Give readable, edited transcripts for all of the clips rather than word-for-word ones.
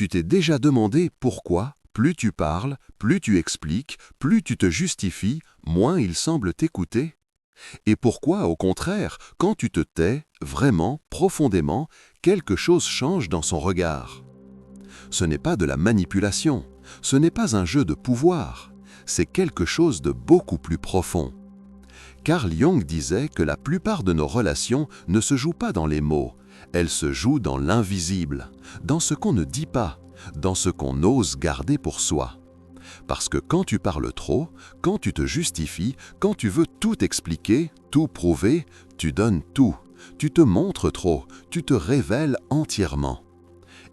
Tu t'es déjà demandé pourquoi, plus tu parles, plus tu expliques, plus tu te justifies, moins il semble t'écouter? Et pourquoi, au contraire, quand tu te tais, vraiment, profondément, quelque chose change dans son regard? Ce n'est pas de la manipulation, ce n'est pas un jeu de pouvoir, c'est quelque chose de beaucoup plus profond. Carl Jung disait que la plupart de nos relations ne se jouent pas dans les mots, elles se jouent dans l'invisible, dans ce qu'on ne dit pas, dans ce qu'on ose garder pour soi. Parce que quand tu parles trop, quand tu te justifies, quand tu veux tout expliquer, tout prouver, tu donnes tout, tu te montres trop, tu te révèles entièrement.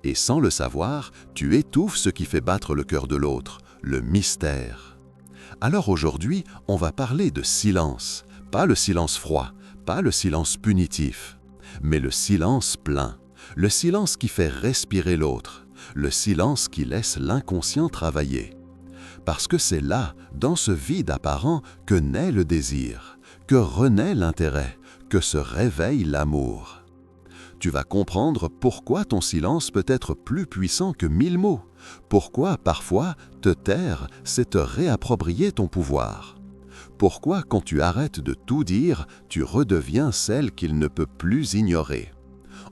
Et sans le savoir, tu étouffes ce qui fait battre le cœur de l'autre, le mystère. Alors aujourd'hui, on va parler de silence, pas le silence froid, pas le silence punitif, mais le silence plein, le silence qui fait respirer l'autre, le silence qui laisse l'inconscient travailler. Parce que c'est là, dans ce vide apparent, que naît le désir, que renaît l'intérêt, que se réveille l'amour. Tu vas comprendre pourquoi ton silence peut être plus puissant que 1000 mots, pourquoi parfois te taire, c'est te réapproprier ton pouvoir. Pourquoi quand tu arrêtes de tout dire, tu redeviens celle qu'il ne peut plus ignorer.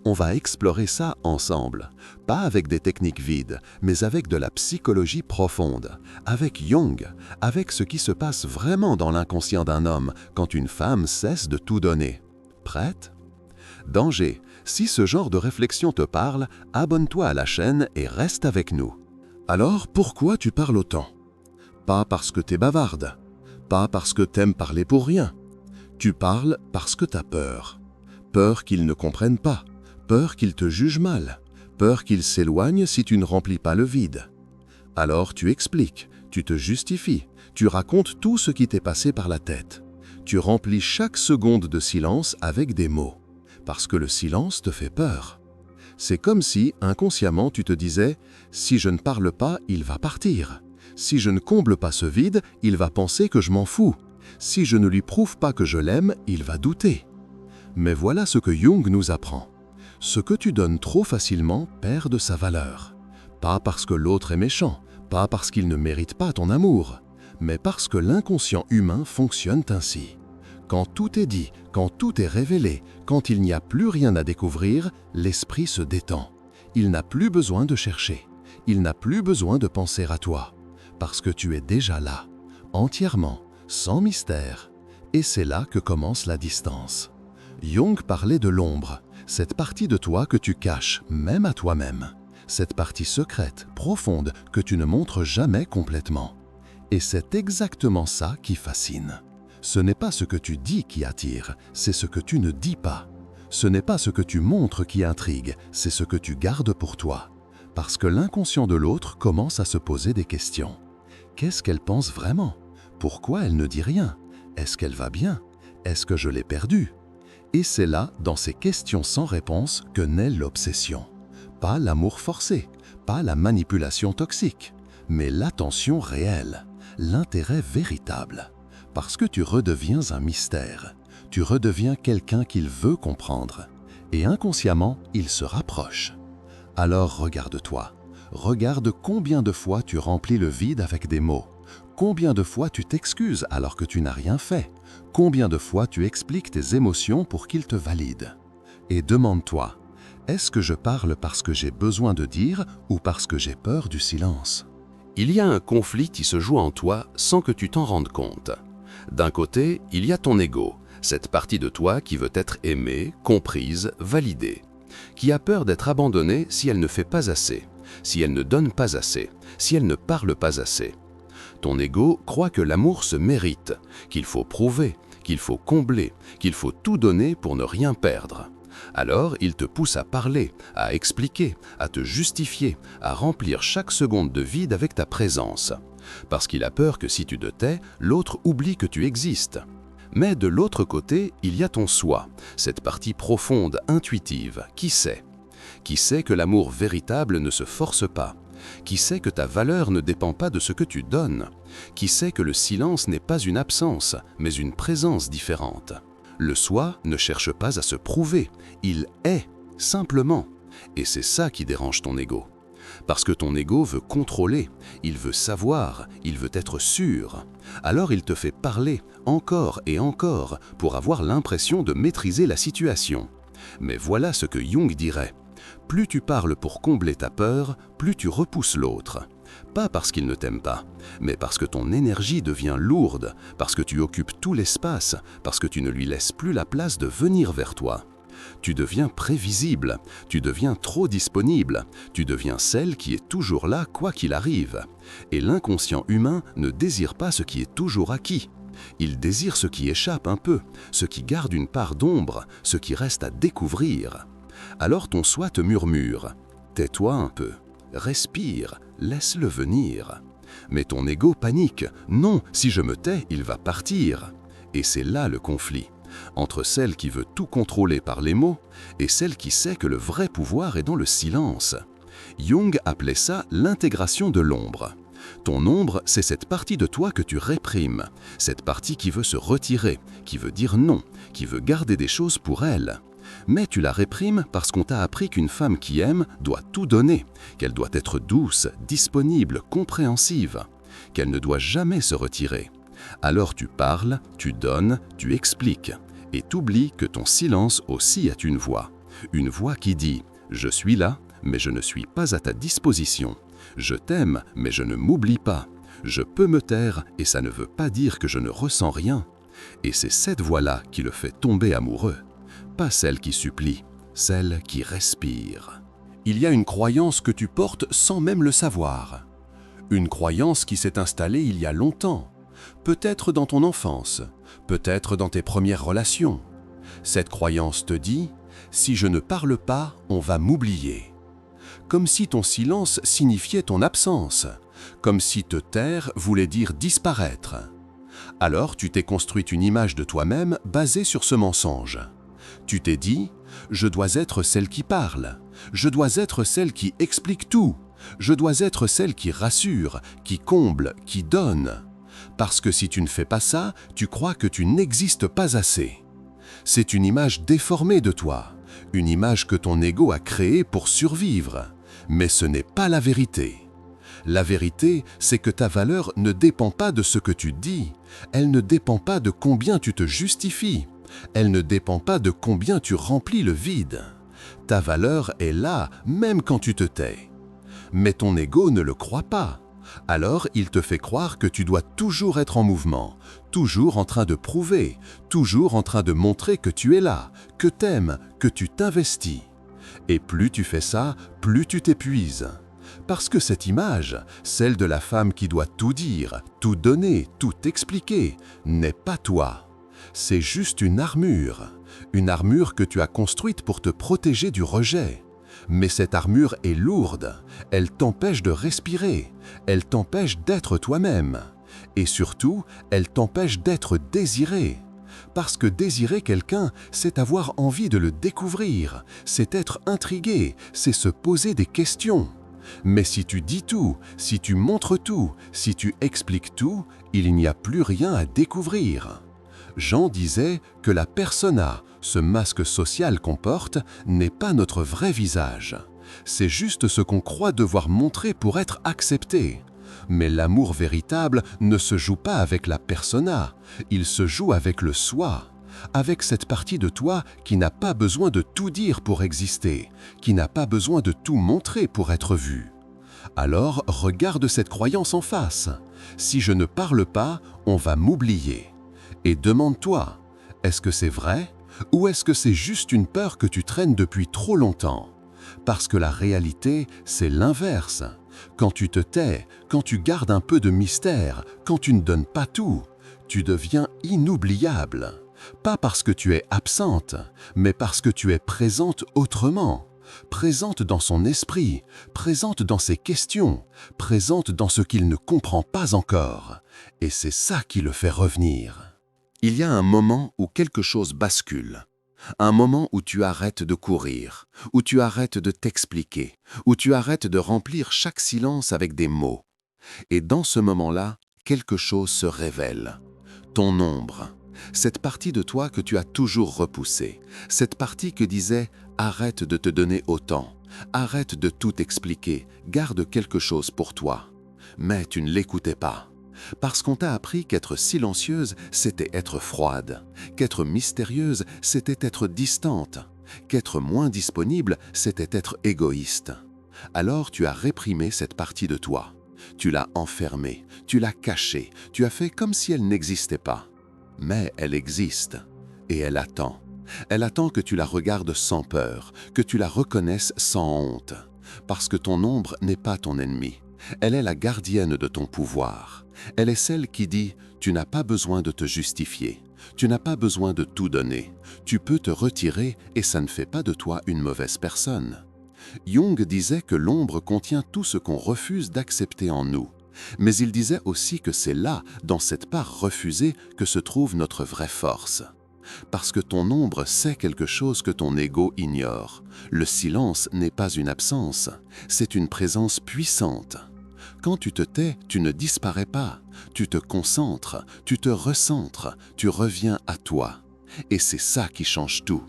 On va explorer ça ensemble, pas avec des techniques vides, mais avec de la psychologie profonde, avec Jung, avec ce qui se passe vraiment dans l'inconscient d'un homme quand une femme cesse de tout donner. Prête? Danger, si ce genre de réflexion te parle, abonne-toi à la chaîne et reste avec nous. Alors pourquoi tu parles autant? Pas parce que t'es bavarde, pas parce que t'aimes parler pour rien. Tu parles parce que t'as peur. Peur qu'ils ne comprennent pas. Peur qu'il te juge mal, peur qu'il s'éloigne si tu ne remplis pas le vide. Alors tu expliques, tu te justifies, tu racontes tout ce qui t'est passé par la tête. Tu remplis chaque seconde de silence avec des mots, parce que le silence te fait peur. C'est comme si, inconsciemment, tu te disais « si je ne parle pas, il va partir. Si je ne comble pas ce vide, il va penser que je m'en fous. Si je ne lui prouve pas que je l'aime, il va douter. » Mais voilà ce que Jung nous apprend. Ce que tu donnes trop facilement perd de sa valeur. Pas parce que l'autre est méchant, pas parce qu'il ne mérite pas ton amour, mais parce que l'inconscient humain fonctionne ainsi. Quand tout est dit, quand tout est révélé, quand il n'y a plus rien à découvrir, l'esprit se détend. Il n'a plus besoin de chercher. Il n'a plus besoin de penser à toi. Parce que tu es déjà là, entièrement, sans mystère. Et c'est là que commence la distance. Jung parlait de l'ombre, cette partie de toi que tu caches, même à toi-même. Cette partie secrète, profonde, que tu ne montres jamais complètement. Et c'est exactement ça qui fascine. Ce n'est pas ce que tu dis qui attire, c'est ce que tu ne dis pas. Ce n'est pas ce que tu montres qui intrigue, c'est ce que tu gardes pour toi. Parce que l'inconscient de l'autre commence à se poser des questions. Qu'est-ce qu'elle pense vraiment? Pourquoi elle ne dit rien? Est-ce qu'elle va bien? Est-ce que je l'ai perdue? Et c'est là, dans ces questions sans réponse, que naît l'obsession. Pas l'amour forcé, pas la manipulation toxique, mais l'attention réelle, l'intérêt véritable. Parce que tu redeviens un mystère, tu redeviens quelqu'un qu'il veut comprendre. Et inconsciemment, il se rapproche. Alors regarde-toi, regarde combien de fois tu remplis le vide avec des mots. Combien de fois tu t'excuses alors que tu n'as rien fait? Combien de fois tu expliques tes émotions pour qu'ils te valident? Et demande-toi, est-ce que je parle parce que j'ai besoin de dire ou parce que j'ai peur du silence? Il y a un conflit qui se joue en toi sans que tu t'en rendes compte. D'un côté, il y a ton ego, cette partie de toi qui veut être aimée, comprise, validée, qui a peur d'être abandonnée si elle ne fait pas assez, si elle ne donne pas assez, si elle ne parle pas assez. Ton ego croit que l'amour se mérite, qu'il faut prouver, qu'il faut combler, qu'il faut tout donner pour ne rien perdre. Alors il te pousse à parler, à expliquer, à te justifier, à remplir chaque seconde de vide avec ta présence. Parce qu'il a peur que si tu te tais, l'autre oublie que tu existes. Mais de l'autre côté, il y a ton soi, cette partie profonde, intuitive, qui sait que l'amour véritable ne se force pas, qui sait que ta valeur ne dépend pas de ce que tu donnes, qui sait que le silence n'est pas une absence, mais une présence différente. Le soi ne cherche pas à se prouver, il est, simplement. Et c'est ça qui dérange ton ego. Parce que ton ego veut contrôler, il veut savoir, il veut être sûr. Alors il te fait parler encore et encore pour avoir l'impression de maîtriser la situation. Mais voilà ce que Jung dirait. Plus tu parles pour combler ta peur, plus tu repousses l'autre. Pas parce qu'il ne t'aime pas, mais parce que ton énergie devient lourde, parce que tu occupes tout l'espace, parce que tu ne lui laisses plus la place de venir vers toi. Tu deviens prévisible, tu deviens trop disponible, tu deviens celle qui est toujours là quoi qu'il arrive. Et l'inconscient humain ne désire pas ce qui est toujours acquis. Il désire ce qui échappe un peu, ce qui garde une part d'ombre, ce qui reste à découvrir. Alors ton soi te murmure « Tais-toi un peu, respire, laisse-le venir ». Mais ton ego panique « Non, si je me tais, il va partir ». Et c'est là le conflit, entre celle qui veut tout contrôler par les mots et celle qui sait que le vrai pouvoir est dans le silence. Jung appelait ça l'intégration de l'ombre. Ton ombre, c'est cette partie de toi que tu réprimes, cette partie qui veut se retirer, qui veut dire non, qui veut garder des choses pour elle. Mais tu la réprimes parce qu'on t'a appris qu'une femme qui aime doit tout donner, qu'elle doit être douce, disponible, compréhensive, qu'elle ne doit jamais se retirer. Alors tu parles, tu donnes, tu expliques, et t'oublies que ton silence aussi a une voix qui dit « Je suis là, mais je ne suis pas à ta disposition. Je t'aime, mais je ne m'oublie pas. Je peux me taire, et ça ne veut pas dire que je ne ressens rien. » Et c'est cette voix-là qui le fait tomber amoureux. Pas celle qui supplie, celle qui respire. Il y a une croyance que tu portes sans même le savoir. Une croyance qui s'est installée il y a longtemps, peut-être dans ton enfance, peut-être dans tes premières relations. Cette croyance te dit « Si je ne parle pas, on va m'oublier ». Comme si ton silence signifiait ton absence, comme si te taire voulait dire disparaître. Alors tu t'es construite une image de toi-même basée sur ce mensonge. Tu t'es dit « Je dois être celle qui parle, je dois être celle qui explique tout, je dois être celle qui rassure, qui comble, qui donne. » Parce que si tu ne fais pas ça, tu crois que tu n'existes pas assez. C'est une image déformée de toi, une image que ton ego a créée pour survivre. Mais ce n'est pas la vérité. La vérité, c'est que ta valeur ne dépend pas de ce que tu dis, elle ne dépend pas de combien tu te justifies, elle ne dépend pas de combien tu remplis le vide. Ta valeur est là, même quand tu te tais. Mais ton ego ne le croit pas. Alors il te fait croire que tu dois toujours être en mouvement, toujours en train de prouver, toujours en train de montrer que tu es là, que t'aimes, que tu t'investis. Et plus tu fais ça, plus tu t'épuises. Parce que cette image, celle de la femme qui doit tout dire, tout donner, tout expliquer, n'est pas toi. C'est juste une armure que tu as construite pour te protéger du rejet. Mais cette armure est lourde, elle t'empêche de respirer, elle t'empêche d'être toi-même. Et surtout, elle t'empêche d'être désiré. Parce que désirer quelqu'un, c'est avoir envie de le découvrir, c'est être intrigué, c'est se poser des questions. Mais si tu dis tout, si tu montres tout, si tu expliques tout, il n'y a plus rien à découvrir. Jean disait que la persona, ce masque social qu'on porte, n'est pas notre vrai visage. C'est juste ce qu'on croit devoir montrer pour être accepté. Mais l'amour véritable ne se joue pas avec la persona, il se joue avec le soi, avec cette partie de toi qui n'a pas besoin de tout dire pour exister, qui n'a pas besoin de tout montrer pour être vue. Alors regarde cette croyance en face. Si je ne parle pas, on va m'oublier. Et demande-toi, est-ce que c'est vrai ou est-ce que c'est juste une peur que tu traînes depuis trop longtemps? Parce que la réalité, c'est l'inverse. Quand tu te tais, quand tu gardes un peu de mystère, quand tu ne donnes pas tout, tu deviens inoubliable. Pas parce que tu es absente, mais parce que tu es présente autrement. Présente dans son esprit, présente dans ses questions, présente dans ce qu'il ne comprend pas encore. Et c'est ça qui le fait revenir. Il y a un moment où quelque chose bascule. Un moment où tu arrêtes de courir, où tu arrêtes de t'expliquer, où tu arrêtes de remplir chaque silence avec des mots. Et dans ce moment-là, quelque chose se révèle. Ton ombre, cette partie de toi que tu as toujours repoussée, cette partie que disait « arrête de te donner autant », Arrête de tout expliquer, garde quelque chose pour toi. Mais tu ne l'écoutais pas. Parce qu'on t'a appris qu'être silencieuse, c'était être froide, qu'être mystérieuse, c'était être distante, qu'être moins disponible, c'était être égoïste. Alors tu as réprimé cette partie de toi. Tu l'as enfermée, tu l'as cachée, tu as fait comme si elle n'existait pas. Mais elle existe, et elle attend. Elle attend que tu la regardes sans peur, que tu la reconnaisses sans honte. Parce que ton ombre n'est pas ton ennemi. Elle est la gardienne de ton pouvoir. Elle est celle qui dit « Tu n'as pas besoin de te justifier. Tu n'as pas besoin de tout donner. Tu peux te retirer et ça ne fait pas de toi une mauvaise personne. » Jung disait que l'ombre contient tout ce qu'on refuse d'accepter en nous. Mais il disait aussi que c'est là, dans cette part refusée, que se trouve notre vraie force. Parce que ton ombre sait quelque chose que ton ego ignore. Le silence n'est pas une absence, c'est une présence puissante. Quand tu te tais, tu ne disparais pas. Tu te concentres, tu te recentres, tu reviens à toi. Et c'est ça qui change tout.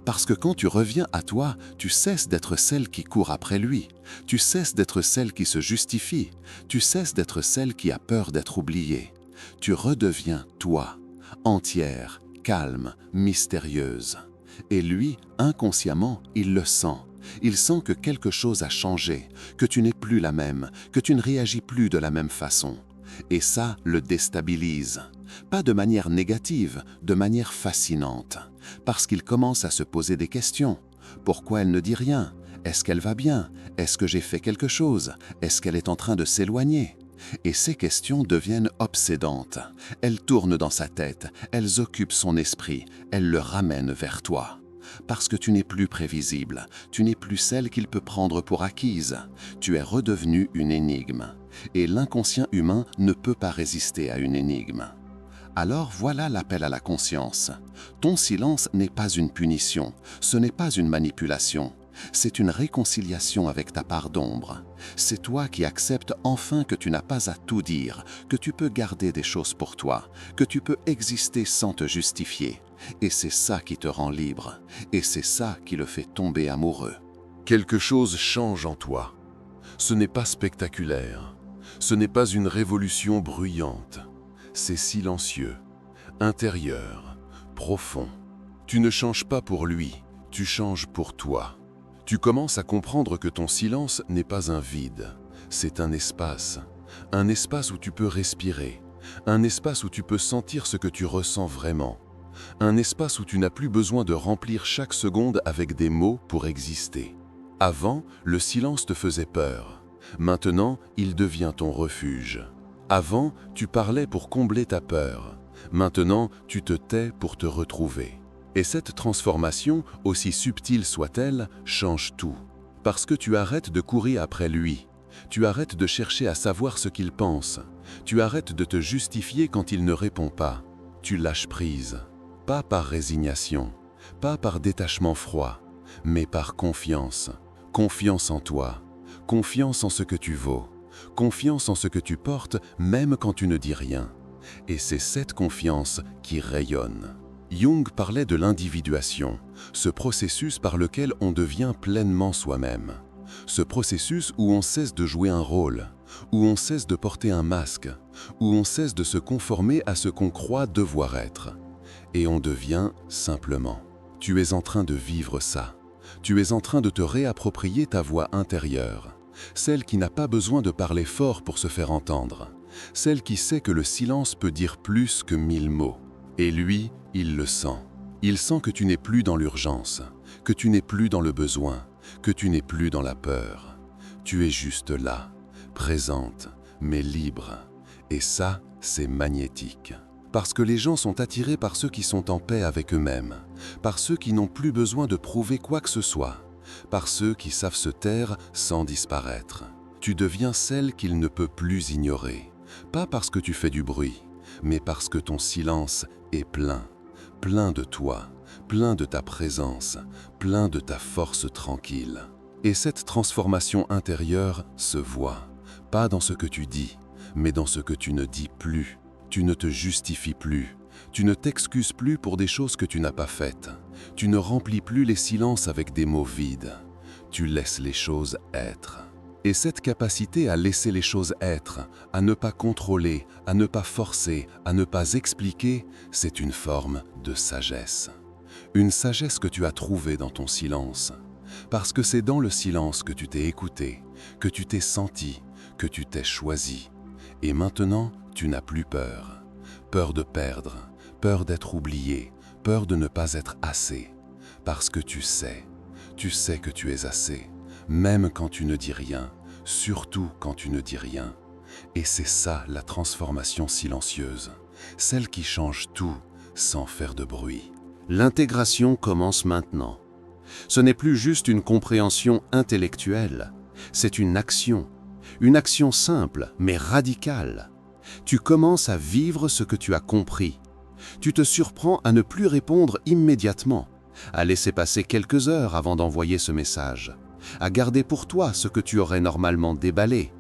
Parce que quand tu reviens à toi, tu cesses d'être celle qui court après lui. Tu cesses d'être celle qui se justifie. Tu cesses d'être celle qui a peur d'être oubliée. Tu redeviens toi, entière, calme, mystérieuse. Et lui, inconsciemment, il le sent. Il sent que quelque chose a changé, que tu n'es plus la même, que tu ne réagis plus de la même façon. Et ça le déstabilise. Pas de manière négative, de manière fascinante. Parce qu'il commence à se poser des questions. Pourquoi elle ne dit rien? Est-ce qu'elle va bien? Est-ce que j'ai fait quelque chose? Est-ce qu'elle est en train de s'éloigner? Et ces questions deviennent obsédantes. Elles tournent dans sa tête, elles occupent son esprit, elles le ramènent vers toi. Parce que tu n'es plus prévisible, tu n'es plus celle qu'il peut prendre pour acquise. Tu es redevenue une énigme. Et l'inconscient humain ne peut pas résister à une énigme. Alors voilà l'appel à la conscience. Ton silence n'est pas une punition, ce n'est pas une manipulation. C'est une réconciliation avec ta part d'ombre. C'est toi qui acceptes enfin que tu n'as pas à tout dire, que tu peux garder des choses pour toi, que tu peux exister sans te justifier. Et c'est ça qui te rend libre, et c'est ça qui le fait tomber amoureux. Quelque chose change en toi. Ce n'est pas spectaculaire. Ce n'est pas une révolution bruyante. C'est silencieux, intérieur, profond. Tu ne changes pas pour lui, tu changes pour toi. Tu commences à comprendre que ton silence n'est pas un vide, c'est un espace où tu peux respirer, un espace où tu peux sentir ce que tu ressens vraiment, un espace où tu n'as plus besoin de remplir chaque seconde avec des mots pour exister. Avant, le silence te faisait peur. Maintenant, il devient ton refuge. Avant, tu parlais pour combler ta peur. Maintenant, tu te tais pour te retrouver. Et cette transformation, aussi subtile soit-elle, change tout. Parce que tu arrêtes de courir après lui. Tu arrêtes de chercher à savoir ce qu'il pense. Tu arrêtes de te justifier quand il ne répond pas. Tu lâches prise. Pas par résignation, pas par détachement froid, mais par confiance. Confiance en toi. Confiance en ce que tu vaux. Confiance en ce que tu portes, même quand tu ne dis rien. Et c'est cette confiance qui rayonne. Jung parlait de l'individuation, ce processus par lequel on devient pleinement soi-même. Ce processus où on cesse de jouer un rôle, où on cesse de porter un masque, où on cesse de se conformer à ce qu'on croit devoir être. Et on devient simplement. Tu es en train de vivre ça. Tu es en train de te réapproprier ta voix intérieure, celle qui n'a pas besoin de parler fort pour se faire entendre, celle qui sait que le silence peut dire plus que 1000 mots. Et lui, il le sent. Il sent que tu n'es plus dans l'urgence, que tu n'es plus dans le besoin, que tu n'es plus dans la peur. Tu es juste là, présente, mais libre. Et ça, c'est magnétique. Parce que les gens sont attirés par ceux qui sont en paix avec eux-mêmes, par ceux qui n'ont plus besoin de prouver quoi que ce soit, par ceux qui savent se taire sans disparaître. Tu deviens celle qu'il ne peut plus ignorer, pas parce que tu fais du bruit, mais parce que ton silence est plein, plein de toi, plein de ta présence, plein de ta force tranquille. Et cette transformation intérieure se voit, pas dans ce que tu dis, mais dans ce que tu ne dis plus. Tu ne te justifies plus, tu ne t'excuses plus pour des choses que tu n'as pas faites, tu ne remplis plus les silences avec des mots vides. tu laisses les choses être. Et cette capacité à laisser les choses être, à ne pas contrôler, à ne pas forcer, à ne pas expliquer, c'est une forme de sagesse. Une sagesse que tu as trouvée dans ton silence. Parce que c'est dans le silence que tu t'es écouté, que tu t'es senti, que tu t'es choisi. Et maintenant, tu n'as plus peur. Peur de perdre, peur d'être oublié, peur de ne pas être assez. Parce que tu sais que tu es assez, même quand tu ne dis rien, surtout quand tu ne dis rien. Et c'est ça la transformation silencieuse, celle qui change tout sans faire de bruit. L'intégration commence maintenant. Ce n'est plus juste une compréhension intellectuelle, c'est une action simple mais radicale. Tu commences à vivre ce que tu as compris. Tu te surprends à ne plus répondre immédiatement, à laisser passer quelques heures avant d'envoyer ce message, à garder pour toi ce que tu aurais normalement déballé.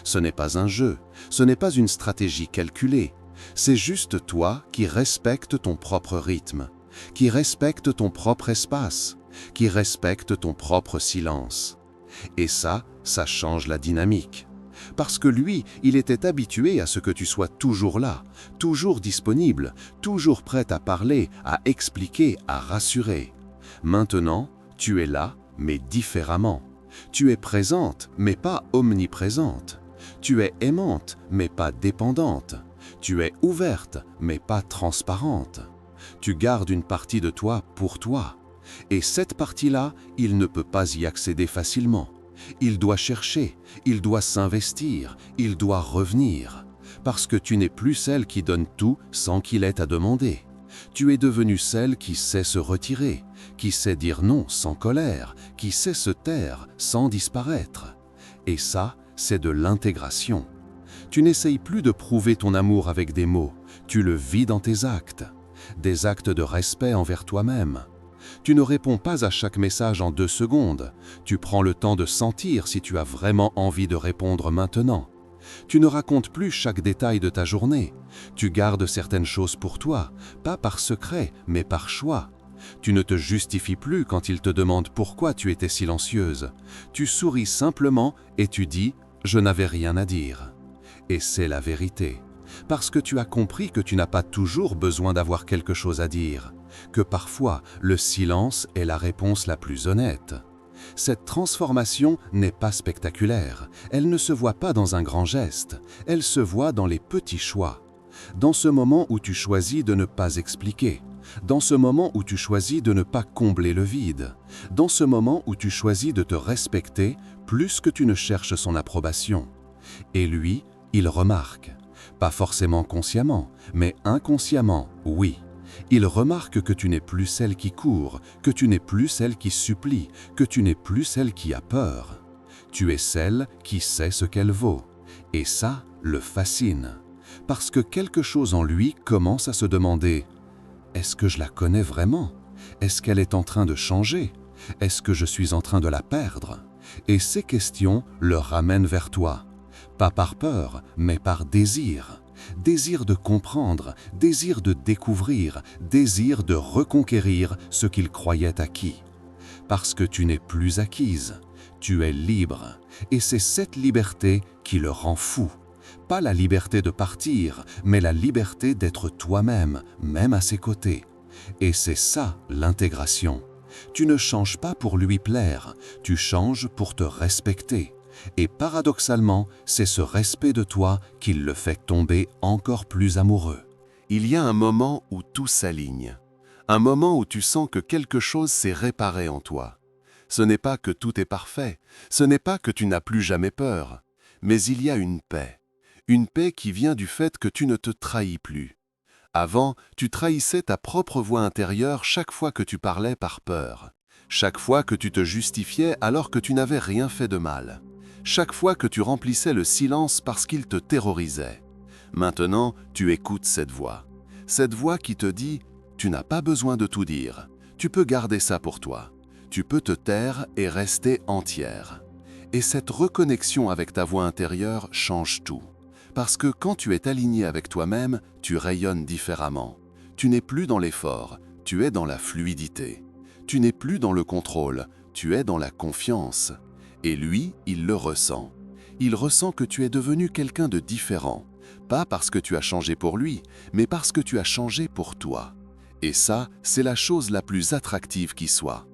Ce n'est pas un jeu, ce n'est pas une stratégie calculée, c'est juste toi qui respectes ton propre rythme, qui respecte ton propre espace, qui respecte ton propre silence. Et ça change la dynamique. Parce que lui, il était habitué à ce que tu sois toujours là, toujours disponible, toujours prêt à parler, à expliquer, à rassurer. Maintenant, tu es là, mais différemment. Tu es présente, mais pas omniprésente. Tu es aimante, mais pas dépendante. Tu es ouverte, mais pas transparente. Tu gardes une partie de toi pour toi. Et cette partie-là, il ne peut pas y accéder facilement. Il doit chercher, il doit s'investir, il doit revenir. Parce que tu n'es plus celle qui donne tout sans qu'il ait à demander. Tu es devenue celle qui sait se retirer, qui sait dire non sans colère, qui sait se taire sans disparaître. Et ça, c'est de l'intégration. Tu n'essayes plus de prouver ton amour avec des mots, tu le vis dans tes actes. Des actes de respect envers toi-même. Tu ne réponds pas à chaque message en 2 secondes. Tu prends le temps de sentir si tu as vraiment envie de répondre maintenant. Tu ne racontes plus chaque détail de ta journée. Tu gardes certaines choses pour toi, pas par secret, mais par choix. Tu ne te justifies plus quand ils te demandent pourquoi tu étais silencieuse. Tu souris simplement et tu dis « je n'avais rien à dire ». Et c'est la vérité. Parce que tu as compris que tu n'as pas toujours besoin d'avoir quelque chose à dire, que parfois le silence est la réponse la plus honnête. Cette transformation n'est pas spectaculaire, elle ne se voit pas dans un grand geste, elle se voit dans les petits choix. Dans ce moment où tu choisis de ne pas expliquer, dans ce moment où tu choisis de ne pas combler le vide, dans ce moment où tu choisis de te respecter plus que tu ne cherches son approbation. Et lui, il remarque. Pas forcément consciemment, mais inconsciemment, oui. Il remarque que tu n'es plus celle qui court, que tu n'es plus celle qui supplie, que tu n'es plus celle qui a peur. Tu es celle qui sait ce qu'elle vaut. Et ça le fascine. Parce que quelque chose en lui commence à se demander « Est-ce que je la connais vraiment? Est-ce qu'elle est en train de changer? Est-ce que je suis en train de la perdre ?» Et ces questions le ramènent vers toi. Pas par peur, mais par désir. Désir de comprendre, désir de découvrir, désir de reconquérir ce qu'il croyait acquis. Parce que tu n'es plus acquise, tu es libre. Et c'est cette liberté qui le rend fou. Pas la liberté de partir, mais la liberté d'être toi-même, même à ses côtés. Et c'est ça l'intégration. Tu ne changes pas pour lui plaire, tu changes pour te respecter. Et paradoxalement, c'est ce respect de toi qui le fait tomber encore plus amoureux. Il y a un moment où tout s'aligne. Un moment où tu sens que quelque chose s'est réparé en toi. Ce n'est pas que tout est parfait, ce n'est pas que tu n'as plus jamais peur, mais il y a une paix. Une paix qui vient du fait que tu ne te trahis plus. Avant, tu trahissais ta propre voix intérieure chaque fois que tu parlais par peur. Chaque fois que tu te justifiais alors que tu n'avais rien fait de mal. Chaque fois que tu remplissais le silence parce qu'il te terrorisait. Maintenant, tu écoutes cette voix. Cette voix qui te dit « Tu n'as pas besoin de tout dire. Tu peux garder ça pour toi. Tu peux te taire et rester entière. » Et cette reconnexion avec ta voix intérieure change tout. Parce que quand tu es aligné avec toi-même, tu rayonnes différemment. Tu n'es plus dans l'effort, tu es dans la fluidité. Tu n'es plus dans le contrôle, tu es dans la confiance. Et lui, il le ressent. Il ressent que tu es devenu quelqu'un de différent. Pas parce que tu as changé pour lui, mais parce que tu as changé pour toi. Et ça, c'est la chose la plus attractive qui soit.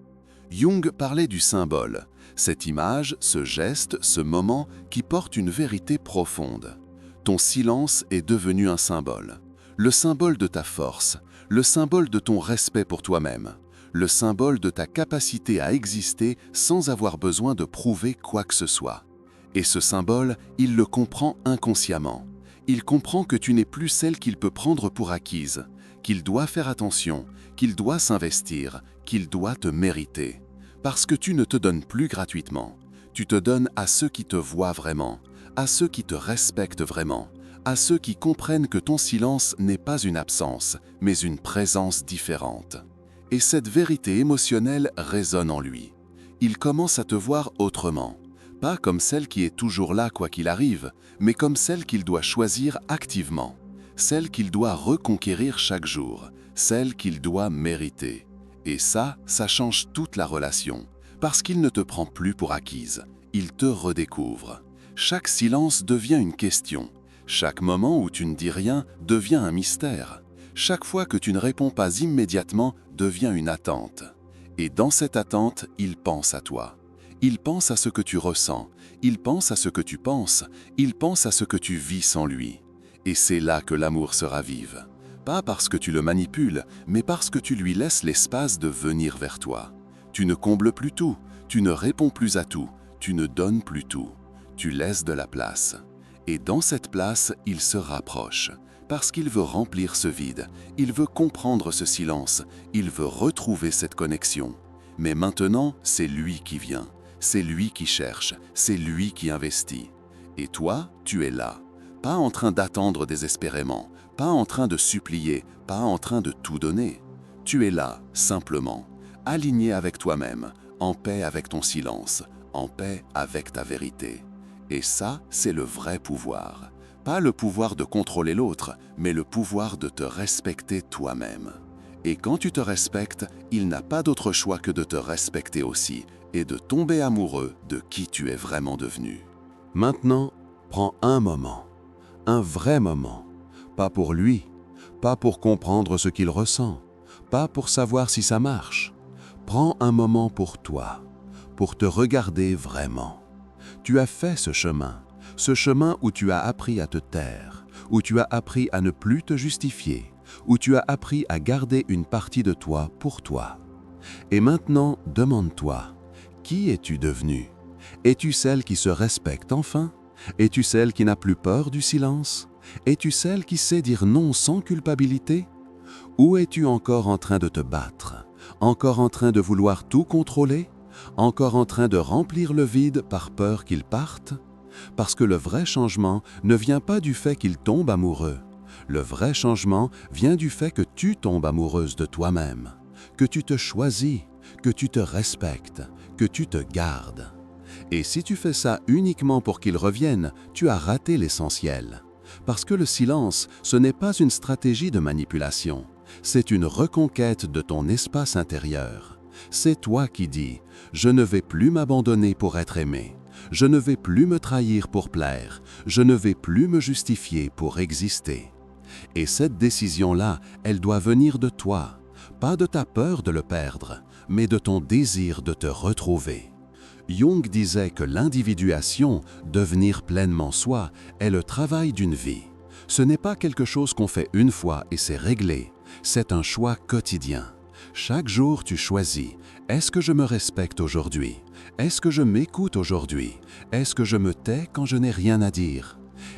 Jung parlait du symbole, cette image, ce geste, ce moment qui porte une vérité profonde. Ton silence est devenu un symbole. Le symbole de ta force, le symbole de ton respect pour toi-même, le symbole de ta capacité à exister sans avoir besoin de prouver quoi que ce soit. Et ce symbole, il le comprend inconsciemment. Il comprend que tu n'es plus celle qu'il peut prendre pour acquise, qu'il doit faire attention, qu'il doit s'investir, qu'il doit te mériter. Parce que tu ne te donnes plus gratuitement. Tu te donnes à ceux qui te voient vraiment, à ceux qui te respectent vraiment, à ceux qui comprennent que ton silence n'est pas une absence, mais une présence différente. Et cette vérité émotionnelle résonne en lui. Il commence à te voir autrement. Pas comme celle qui est toujours là quoi qu'il arrive, mais comme celle qu'il doit choisir activement, celle qu'il doit reconquérir chaque jour, celle qu'il doit mériter. Et ça change toute la relation, parce qu'il ne te prend plus pour acquise, il te redécouvre. Chaque silence devient une question, chaque moment où tu ne dis rien devient un mystère, chaque fois que tu ne réponds pas immédiatement devient une attente. Et dans cette attente, il pense à toi. Il pense à ce que tu ressens, il pense à ce que tu penses, il pense à ce que tu vis sans lui. Et c'est là que l'amour se ravive. Pas parce que tu le manipules, mais parce que tu lui laisses l'espace de venir vers toi. Tu ne combles plus tout, tu ne réponds plus à tout, tu ne donnes plus tout. Tu laisses de la place. Et dans cette place, il se rapproche. Parce qu'il veut remplir ce vide, il veut comprendre ce silence, il veut retrouver cette connexion. Mais maintenant, c'est lui qui vient. C'est lui qui cherche, c'est lui qui investit. Et toi, tu es là, pas en train d'attendre désespérément, pas en train de supplier, pas en train de tout donner. Tu es là, simplement, aligné avec toi-même, en paix avec ton silence, en paix avec ta vérité. Et ça, c'est le vrai pouvoir. Pas le pouvoir de contrôler l'autre, mais le pouvoir de te respecter toi-même. Et quand tu te respectes, il n'a pas d'autre choix que de te respecter aussi et de tomber amoureux de qui tu es vraiment devenu. Maintenant, prends un moment, un vrai moment, pas pour lui, pas pour comprendre ce qu'il ressent, pas pour savoir si ça marche. Prends un moment pour toi, pour te regarder vraiment. Tu as fait ce chemin où tu as appris à te taire, où tu as appris à ne plus te justifier, où tu as appris à garder une partie de toi pour toi. Et maintenant, demande-toi, qui es-tu devenu? Es-tu celle qui se respecte enfin? Es-tu celle qui n'a plus peur du silence? Es-tu celle qui sait dire non sans culpabilité? Ou es-tu encore en train de te battre? Encore en train de vouloir tout contrôler? Encore en train de remplir le vide par peur qu'il parte? Parce que le vrai changement ne vient pas du fait qu'il tombe amoureux. Le vrai changement vient du fait que tu tombes amoureuse de toi-même, que tu te choisis, que tu te respectes, que tu te gardes. Et si tu fais ça uniquement pour qu'il revienne, tu as raté l'essentiel. Parce que le silence, ce n'est pas une stratégie de manipulation, c'est une reconquête de ton espace intérieur. C'est toi qui dis « Je ne vais plus m'abandonner pour être aimé. Je ne vais plus me trahir pour plaire. Je ne vais plus me justifier pour exister. » Et cette décision-là, elle doit venir de toi, pas de ta peur de le perdre, mais de ton désir de te retrouver. Jung disait que l'individuation, devenir pleinement soi, est le travail d'une vie. Ce n'est pas quelque chose qu'on fait une fois et c'est réglé, c'est un choix quotidien. Chaque jour, tu choisis, est-ce que je me respecte aujourd'hui? Est-ce que je m'écoute aujourd'hui? Est-ce que je me tais quand je n'ai rien à dire?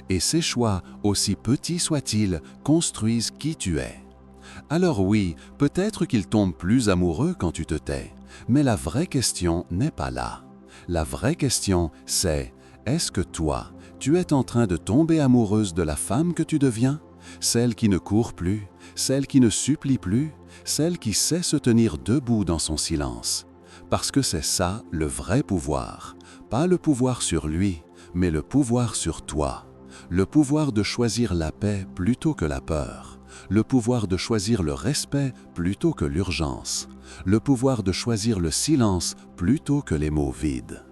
Et ces choix, aussi petits soient-ils, construisent qui tu es. Alors oui, peut-être qu'il tombe plus amoureux quand tu te tais, mais la vraie question n'est pas là. La vraie question, c'est, est-ce que toi, tu es en train de tomber amoureuse de la femme que tu deviens? Celle qui ne court plus, celle qui ne supplie plus, celle qui sait se tenir debout dans son silence. Parce que c'est ça le vrai pouvoir, pas le pouvoir sur lui, mais le pouvoir sur toi. Le pouvoir de choisir la paix plutôt que la peur, le pouvoir de choisir le respect plutôt que l'urgence, le pouvoir de choisir le silence plutôt que les mots vides.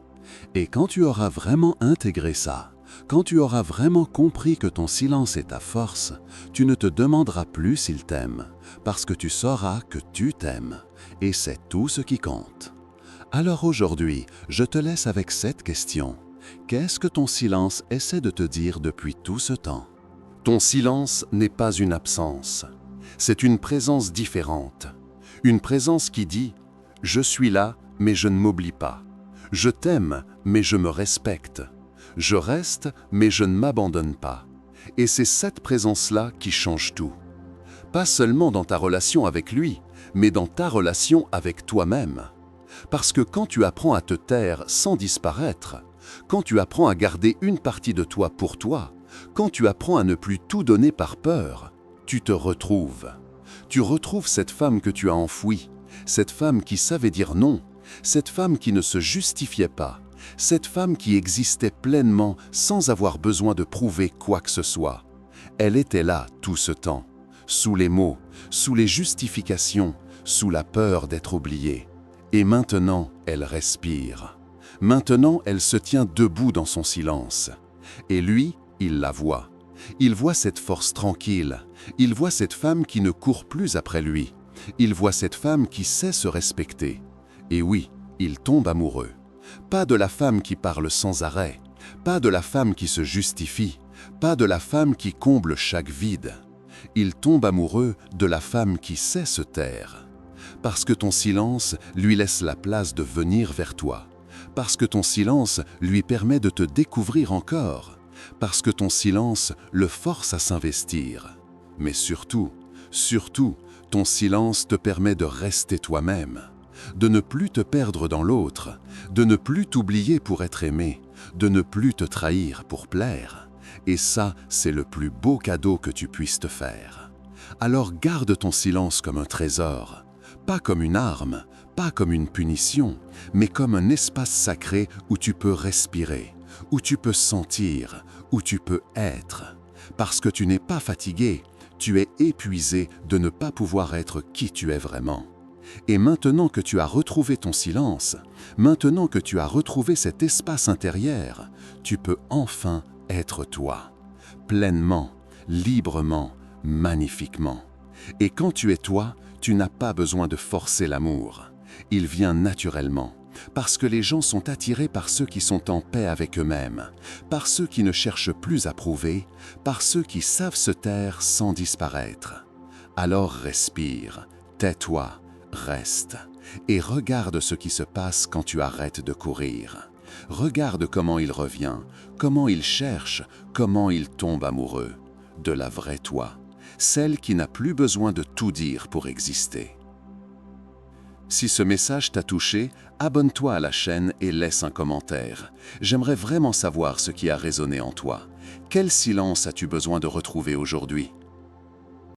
Et quand tu auras vraiment intégré ça, quand tu auras vraiment compris que ton silence est ta force, tu ne te demanderas plus s'il t'aime, parce que tu sauras que tu t'aimes, et c'est tout ce qui compte. Alors aujourd'hui, je te laisse avec cette question. Qu'est-ce que ton silence essaie de te dire depuis tout ce temps? Ton silence n'est pas une absence, c'est une présence différente. Une présence qui dit « Je suis là, mais je ne m'oublie pas. Je t'aime, mais je me respecte. Je reste, mais je ne m'abandonne pas. » Et c'est cette présence-là qui change tout. Pas seulement dans ta relation avec lui, mais dans ta relation avec toi-même. Parce que quand tu apprends à te taire sans disparaître, quand tu apprends à garder une partie de toi pour toi, quand tu apprends à ne plus tout donner par peur, tu te retrouves. Tu retrouves cette femme que tu as enfouie, cette femme qui savait dire non, cette femme qui ne se justifiait pas, cette femme qui existait pleinement sans avoir besoin de prouver quoi que ce soit. Elle était là tout ce temps, sous les mots, sous les justifications, sous la peur d'être oubliée. Et maintenant, elle respire. Maintenant, elle se tient debout dans son silence. Et lui, il la voit. Il voit cette force tranquille. Il voit cette femme qui ne court plus après lui. Il voit cette femme qui sait se respecter. Et oui, il tombe amoureux. Pas de la femme qui parle sans arrêt, pas de la femme qui se justifie, pas de la femme qui comble chaque vide. Il tombe amoureux de la femme qui sait se taire. Parce que ton silence lui laisse la place de venir vers toi. Parce que ton silence lui permet de te découvrir encore. Parce que ton silence le force à s'investir. Mais surtout, ton silence te permet de rester toi-même, de ne plus te perdre dans l'autre, de ne plus t'oublier pour être aimé, de ne plus te trahir pour plaire. Et ça, c'est le plus beau cadeau que tu puisses te faire. Alors garde ton silence comme un trésor, pas comme une arme, pas comme une punition, mais comme un espace sacré où tu peux respirer, où tu peux sentir, où tu peux être. Parce que tu n'es pas fatigué, tu es épuisé de ne pas pouvoir être qui tu es vraiment. Et maintenant que tu as retrouvé ton silence, maintenant que tu as retrouvé cet espace intérieur, tu peux enfin être toi, pleinement, librement, magnifiquement. Et quand tu es toi, tu n'as pas besoin de forcer l'amour. Il vient naturellement, parce que les gens sont attirés par ceux qui sont en paix avec eux-mêmes, par ceux qui ne cherchent plus à prouver, par ceux qui savent se taire sans disparaître. Alors respire, tais-toi, reste, et regarde ce qui se passe quand tu arrêtes de courir. Regarde comment il revient, comment il cherche, comment il tombe amoureux. De la vraie toi, celle qui n'a plus besoin de tout dire pour exister. Si ce message t'a touché, abonne-toi à la chaîne et laisse un commentaire. J'aimerais vraiment savoir ce qui a résonné en toi. Quel silence as-tu besoin de retrouver aujourd'hui?